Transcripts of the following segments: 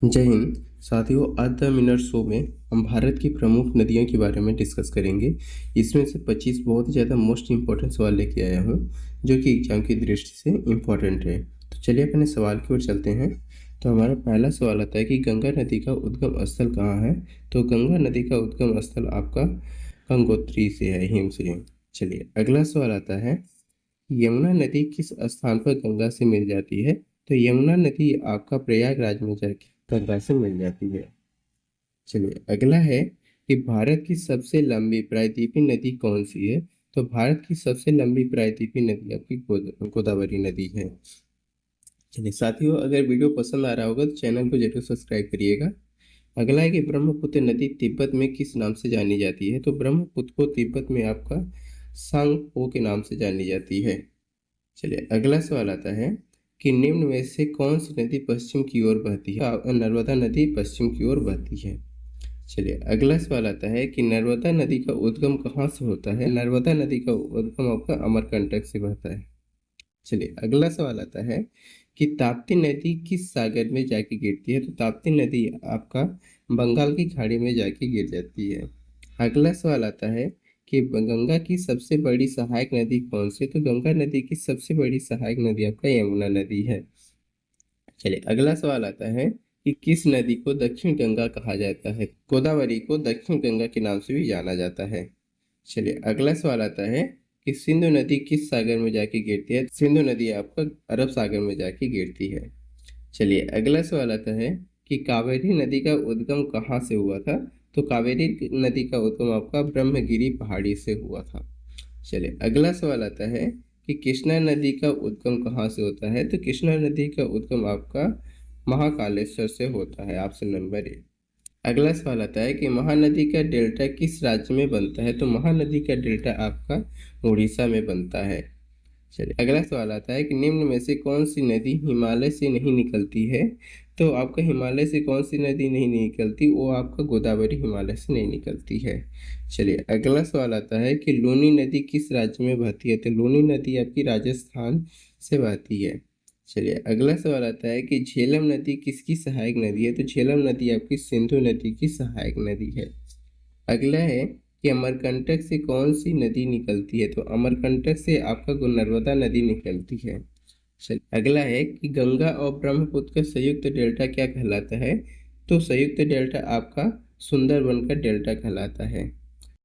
जय हिंद साथियों। आज द मिनट शो में हम भारत की प्रमुख नदियों के बारे में डिस्कस करेंगे। इसमें से 25 बहुत ही ज़्यादा मोस्ट इम्पोर्टेंट सवाल लेके आया हूँ जो कि एग्जाम की दृष्टि से इम्पोर्टेंट है। तो चलिए अपने सवाल की ओर चलते हैं। तो हमारा पहला सवाल आता है कि गंगा नदी का उद्गम स्थल कहाँ है। तो गंगा नदी का उद्गम स्थल आपका गंगोत्री से है, हिम से। चलिए अगला सवाल आता है, यमुना नदी किस स्थान पर गंगा से मिल जाती है। तो यमुना नदी आपका प्रयागराज में जाके गंगा से मिल जाती है। चलिए अगला है कि भारत की सबसे लंबी प्रायद्वीपीय नदी कौन सी है। तो भारत की सबसे लंबी प्रायद्वीपीय नदी आपकी गोदावरी नदी है। चलिए साथियों, अगर वीडियो पसंद आ रहा होगा तो चैनल को जरूर सब्सक्राइब करिएगा। अगला है कि ब्रह्मपुत्र नदी तिब्बत में किस नाम से जानी जाती है। तो ब्रह्मपुत्र को तिब्बत में आपका सांगपो के नाम से जानी जाती है। चलिए अगला सवाल आता है कि निम्न में से कौन सी नदी पश्चिम की ओर बहती है। नर्मदा नदी पश्चिम की ओर बहती है। चलिए अगला सवाल आता है कि नर्मदा नदी का उद्गम कहाँ से होता है। नर्मदा नदी का उद्गम आपका अमरकंटक से बहता है। चलिए अगला सवाल आता है कि ताप्ती नदी किस सागर में जाके गिरती है। तो ताप्ती नदी आपका बंगाल की खाड़ी में जाके गिर जाती है। अगला सवाल आता है कि गंगा की सबसे बड़ी सहायक नदी कौन सी है। तो गंगा नदी की सबसे बड़ी सहायक नदी आपका यमुना नदी है। चलिए अगला सवाल आता है कि किस नदी को दक्षिण गंगा कहा जाता है। गोदावरी को दक्षिण गंगा के नाम से भी जाना जाता है। चलिए अगला सवाल आता है कि सिंधु नदी किस सागर में जाके गिरती है। सिंधु नदी आपका अरब सागर में जाके गिरती है। चलिए अगला सवाल आता है कि कावेरी नदी का उद्गम कहाँ से हुआ था। तो कावेरी नदी का उद्गम आपका ब्रह्मगिरी पहाड़ी से हुआ था। चलिए अगला सवाल आता है कि कृष्णा नदी का उद्गम कहाँ से होता है। तो कृष्णा नदी का उद्गम आपका महाकालेश्वर से होता है, ऑप्शन नंबर ए। अगला सवाल आता है कि महानदी का डेल्टा किस राज्य में बनता है। तो महानदी का डेल्टा आपका उड़ीसा में बनता है। चलिए अगला सवाल आता है कि निम्न में से कौन सी नदी हिमालय से नहीं निकलती है। तो आपका हिमालय से कौन सी नदी नहीं निकलती, वो आपका गोदावरी हिमालय से नहीं निकलती है। चलिए अगला सवाल आता है कि लूनी नदी किस राज्य में बहती है। तो लूनी नदी आपकी राजस्थान से बहती है। चलिए अगला सवाल आता है कि झेलम नदी किसकी सहायक नदी है। तो झेलम नदी आपकी सिंधु नदी की सहायक नदी है। अगला है कि अमरकंटक से कौन सी नदी निकलती है। तो अमरकंटक से आपका नर्मदा नदी निकलती है। चलिए अगला है कि गंगा और ब्रह्मपुत्र का संयुक्त डेल्टा क्या कहलाता है। तो संयुक्त डेल्टा आपका सुंदरबन का डेल्टा कहलाता है।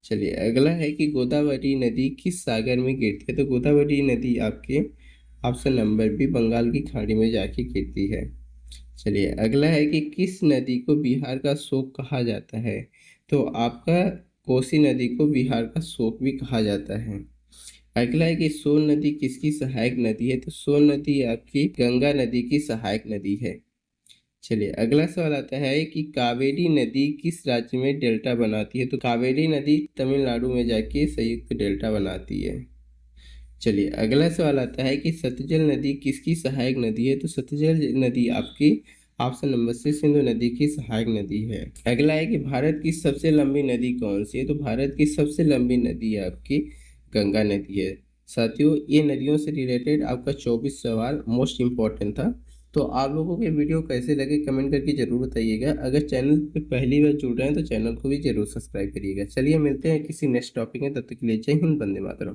चलिए अगला है कि गोदावरी नदी किस सागर में गिरती है। तो गोदावरी नदी आपके ऑप्शन नंबर बी बंगाल की खाड़ी में जाके गिरती है। चलिए अगला है कि किस नदी को बिहार का शोक कहा जाता है। तो आपका कोसी नदी को बिहार का शोक भी कहा जाता है। अगला है कि सोन नदी किसकी सहायक नदी है। तो सोन नदी आपकी गंगा नदी की सहायक नदी है। चलिए अगला सवाल आता है कि कावेरी नदी किस राज्य में डेल्टा बनाती है। तो कावेरी नदी तमिलनाडु में जाके संयुक्त डेल्टा बनाती है। चलिए अगला सवाल आता है कि सतलज नदी किसकी सहायक नदी है। तो सतलज नदी आपकी ऑप्शन नंबर सी सिंधु नदी की सहायक नदी है। अगला है कि भारत की सबसे लंबी नदी कौन सी है। तो भारत की सबसे लंबी नदी आपकी गंगा नदी है। साथियों, ये नदियों से रिलेटेड आपका 24 सवाल मोस्ट इम्पोर्टेंट था। तो आप लोगों के वीडियो कैसे लगे कमेंट करके जरूर बताइएगा। अगर चैनल पे पहली बार जुड़ रहे हैं तो चैनल को भी जरूर सब्सक्राइब करिएगा। चलिए मिलते हैं किसी नेक्स्ट टॉपिक में, तब तक के लिए जय हिंद, वंदे मातरम।